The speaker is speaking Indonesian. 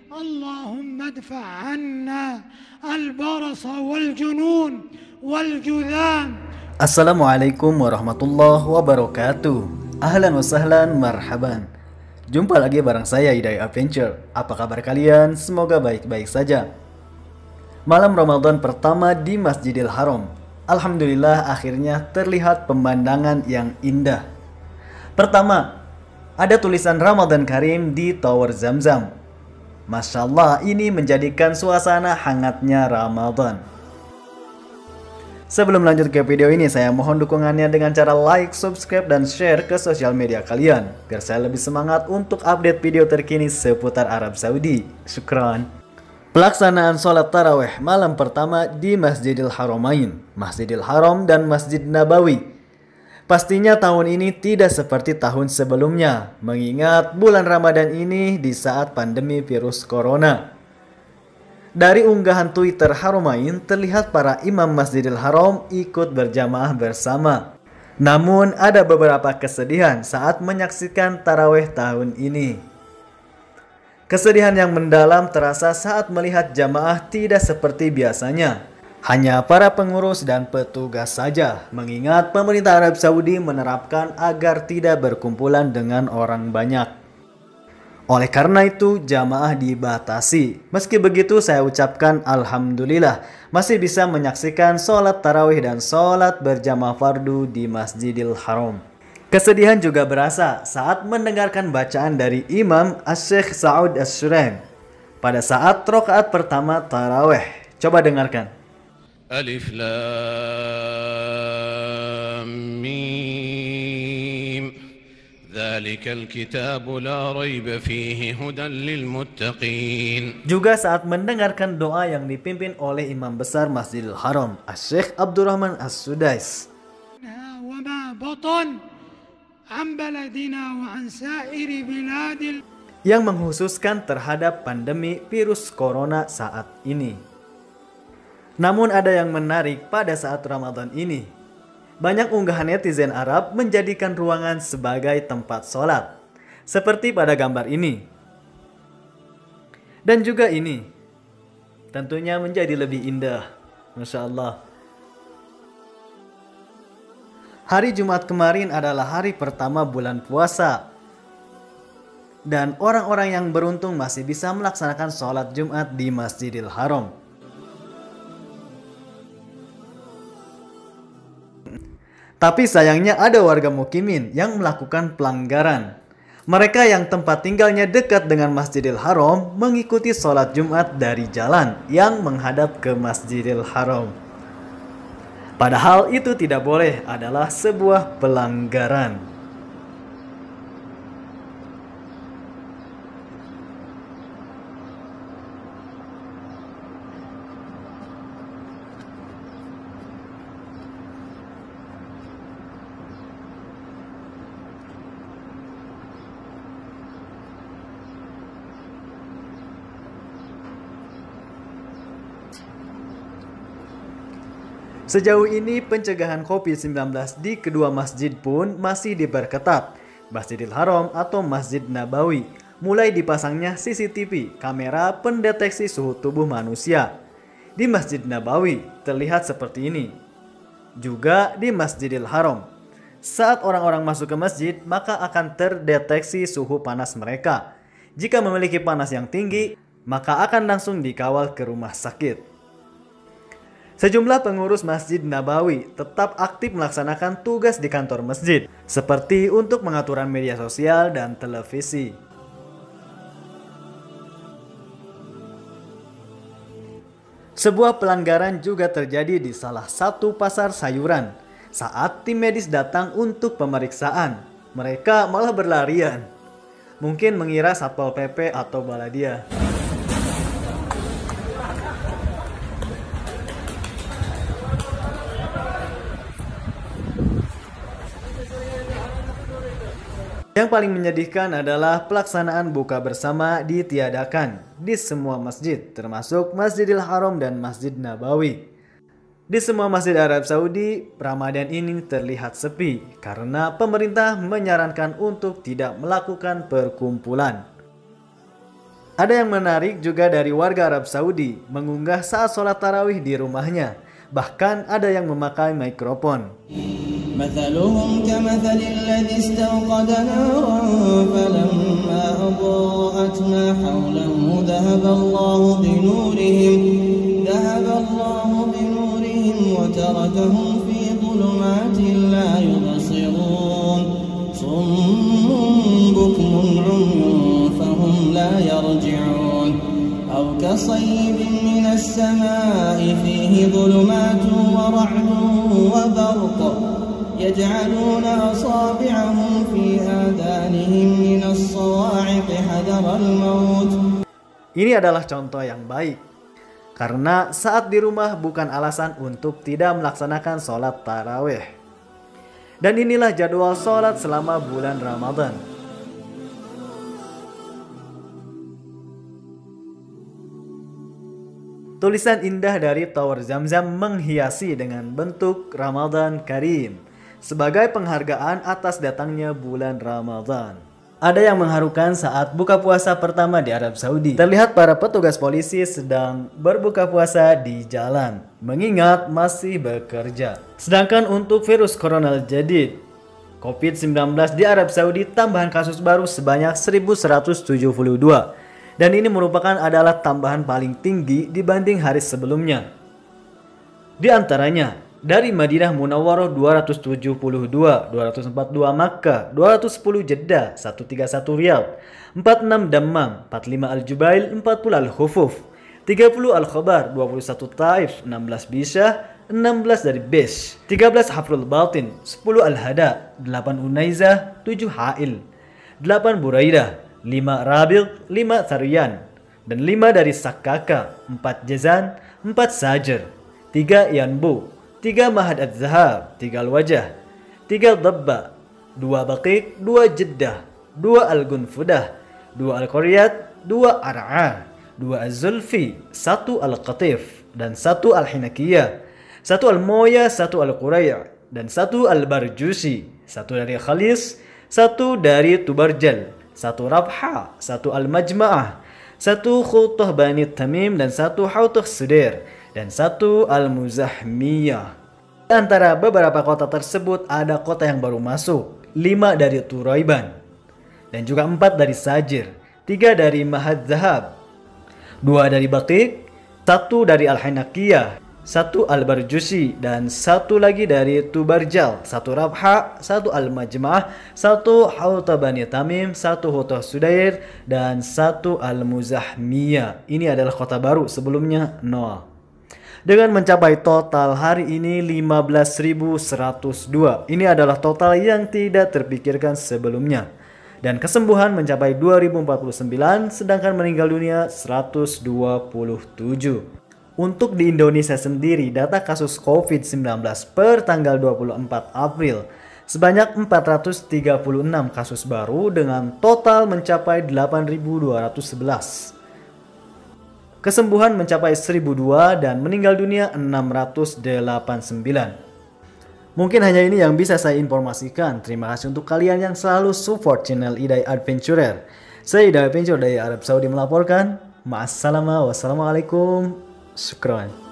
اللهم ادفع عنا البرص والجنون والجذام. Assalamualaikum warahmatullahi wabarakatuh. Ahlan wa sahlan, marhaban. Jumpa lagi bareng saya Hidayah Adventure. Apa kabar kalian? Semoga baik-baik saja. Malam Ramadan pertama di Masjidil Haram. Alhamdulillah akhirnya terlihat pemandangan yang indah. Pertama, ada tulisan Ramadan Karim di Tower Zamzam. Masya Allah, ini menjadikan suasana hangatnya Ramadan. Sebelum lanjut ke video ini, saya mohon dukungannya dengan cara like, subscribe, dan share ke sosial media kalian, biar saya lebih semangat untuk update video terkini seputar Arab Saudi. Syukran. Pelaksanaan sholat taraweh malam pertama di Masjidil Haramain, Masjidil Haram dan Masjid Nabawi. Pastinya tahun ini tidak seperti tahun sebelumnya, mengingat bulan Ramadan ini di saat pandemi virus corona. Dari unggahan Twitter Haramain, terlihat para imam Masjidil Haram ikut berjamaah bersama. Namun ada beberapa kesedihan saat menyaksikan taraweh tahun ini. Kesedihan yang mendalam terasa saat melihat jamaah tidak seperti biasanya. Hanya para pengurus dan petugas saja, mengingat pemerintah Arab Saudi menerapkan agar tidak berkumpulan dengan orang banyak. Oleh karena itu, jamaah dibatasi. Meski begitu, saya ucapkan Alhamdulillah masih bisa menyaksikan sholat tarawih dan sholat berjamaah fardu di Masjidil Haram. Kesedihan juga berasa saat mendengarkan bacaan dari Imam Asy-Syaikh Sa'ud Asy-Syuraim pada saat rakaat pertama tarawih. Coba dengarkan. ألف لام ميم ذلك الكتاب لا ريب فيه هدى للمتقين. Juga saat mendengarkan doa yang dipimpin oleh Imam Besar Masjidil Haram, Asy-Syaikh Abdurrahman As-Sudais. وما بطن عن بلدنا وعن سائر بلاد yang mengkhususkan terhadap pandemi virus corona saat ini. Namun ada yang menarik pada saat Ramadan ini. Banyak unggahan netizen Arab menjadikan ruangan sebagai tempat sholat. Seperti pada gambar ini. Dan juga ini. Tentunya menjadi lebih indah. Masya Allah. Hari Jumat kemarin adalah hari pertama bulan puasa. Dan orang-orang yang beruntung masih bisa melaksanakan sholat Jumat di Masjidil Haram. Tapi sayangnya ada warga mukimin yang melakukan pelanggaran. Mereka yang tempat tinggalnya dekat dengan Masjidil Haram mengikuti sholat Jumat dari jalan yang menghadap ke Masjidil Haram. Padahal itu tidak boleh, adalah sebuah pelanggaran. Sejauh ini pencegahan COVID-19 di kedua masjid pun masih diperketat. Masjidil Haram atau Masjid Nabawi mulai dipasangnya CCTV, kamera pendeteksi suhu tubuh manusia. Di Masjid Nabawi terlihat seperti ini. Juga di Masjidil Haram. Saat orang-orang masuk ke masjid, maka akan terdeteksi suhu panas mereka. Jika memiliki panas yang tinggi, maka akan langsung dikawal ke rumah sakit. Sejumlah pengurus Masjid Nabawi tetap aktif melaksanakan tugas di kantor masjid, seperti untuk pengaturan media sosial dan televisi. Sebuah pelanggaran juga terjadi di salah satu pasar sayuran. Saat tim medis datang untuk pemeriksaan, mereka malah berlarian. Mungkin mengira Satpol PP atau Baladia. Yang paling menyedihkan adalah pelaksanaan buka bersama ditiadakan di semua masjid, termasuk Masjidil Haram dan Masjid Nabawi. Di semua masjid Arab Saudi, Ramadan ini terlihat sepi karena pemerintah menyarankan untuk tidak melakukan perkumpulan. Ada yang menarik juga dari warga Arab Saudi mengunggah saat sholat tarawih di rumahnya. Bahkan ada yang memakai mikrofon. مثلهم كمثل الذي استوقد نارا فلما أضاءت ما حوله ذهب الله بنورهم وتركهم في ظلمات لا يبصرون صم بكم عمي فهم لا يرجعون أو كصيب من السماء فيه ظلمات ورعد وبرق يجعلون أصابعهم في آذانهم من الصواعق حذر الموت. Ini adalah contoh yang baik. Karena saat di rumah bukan alasan untuk tidak melaksanakan sholat tarawih. Dan inilah jadwal sholat selama bulan Ramadan. Tulisan indah dari Tower Zamzam menghiasi dengan bentuk Ramadan Karim sebagai penghargaan atas datangnya bulan Ramadan. Ada yang mengharukan saat buka puasa pertama di Arab Saudi. Terlihat para petugas polisi sedang berbuka puasa di jalan, mengingat masih bekerja. Sedangkan untuk virus corona jadid COVID-19 di Arab Saudi, tambahan kasus baru sebanyak 1172. Dan ini merupakan adalah tambahan paling tinggi dibanding hari sebelumnya. Di antaranya, dari Madinah Munawwarah 272, 242 Makkah, 210 Jeddah, 131 Riyadh, 46 Dammam, 45 Al-Jubail, 40 Al-Khufuf, 30 Al-Khabar, 21 Taif, 16 Bisyah, 16 dari Bish, 13 Hafrul Batin, 10 Al-Hada, 8 Unaizah, 7 Ha'il, 8 Buraidah, 5 Rabil, 5 Saryan, dan 5 dari Sakaka, 4 Jazan, 4 Sajr, 3 Yanbu, 3 Mahad Az-Zahab, 3 Al-Wajah, 3 Dabba, 2 Baqiq, 2 Jeddah, 2 Al-Gunfudah, 2 Al-Qaryat, 2 Ar'ar, 2 Az-Zulfi, 1 Al-Qatif, dan 1 Al-Hinakiyah, 1 Al-Moya, 1 Al-Quraya, dan 1 Al-Barjusi, 1 dari Khalis, 1 dari Tubarjal, 1 Rabha, 1 Al-Majma'ah, 1 Khutah Bani Tamim, dan 1 Hautah Sudair, dan 1 Al-Muzahmiyah. Di antara beberapa kota tersebut ada kota yang baru masuk, 5 dari Turaiban, dan juga 4 dari Sajir, 3 dari Mahad Zahab, 2 dari Baqiq, 1 dari Al-Hinakiyah, 1 Al-Barjusi, dan 1 lagi dari Tubarjal, 1 Rabha, 1 Al-Majma'ah, 1 Hautah Bani Tamim, 1 Hautah Sudair, dan 1 Al-Muzahmiyah. Ini adalah kota baru, sebelumnya 0. Dengan mencapai total hari ini 15.102. Ini adalah total yang tidak terpikirkan sebelumnya. Dan kesembuhan mencapai 2049, sedangkan meninggal dunia 127. Untuk di Indonesia sendiri, data kasus COVID-19 per tanggal 24 April sebanyak 436 kasus baru dengan total mencapai 8.211. Kesembuhan mencapai 1.002 dan meninggal dunia 689. Mungkin hanya ini yang bisa saya informasikan. Terima kasih untuk kalian yang selalu support channel Idai Adventurer. Saya Idai Adventurer dari Arab Saudi melaporkan. Ma'assalamah, wassalamualaikum. Syukran.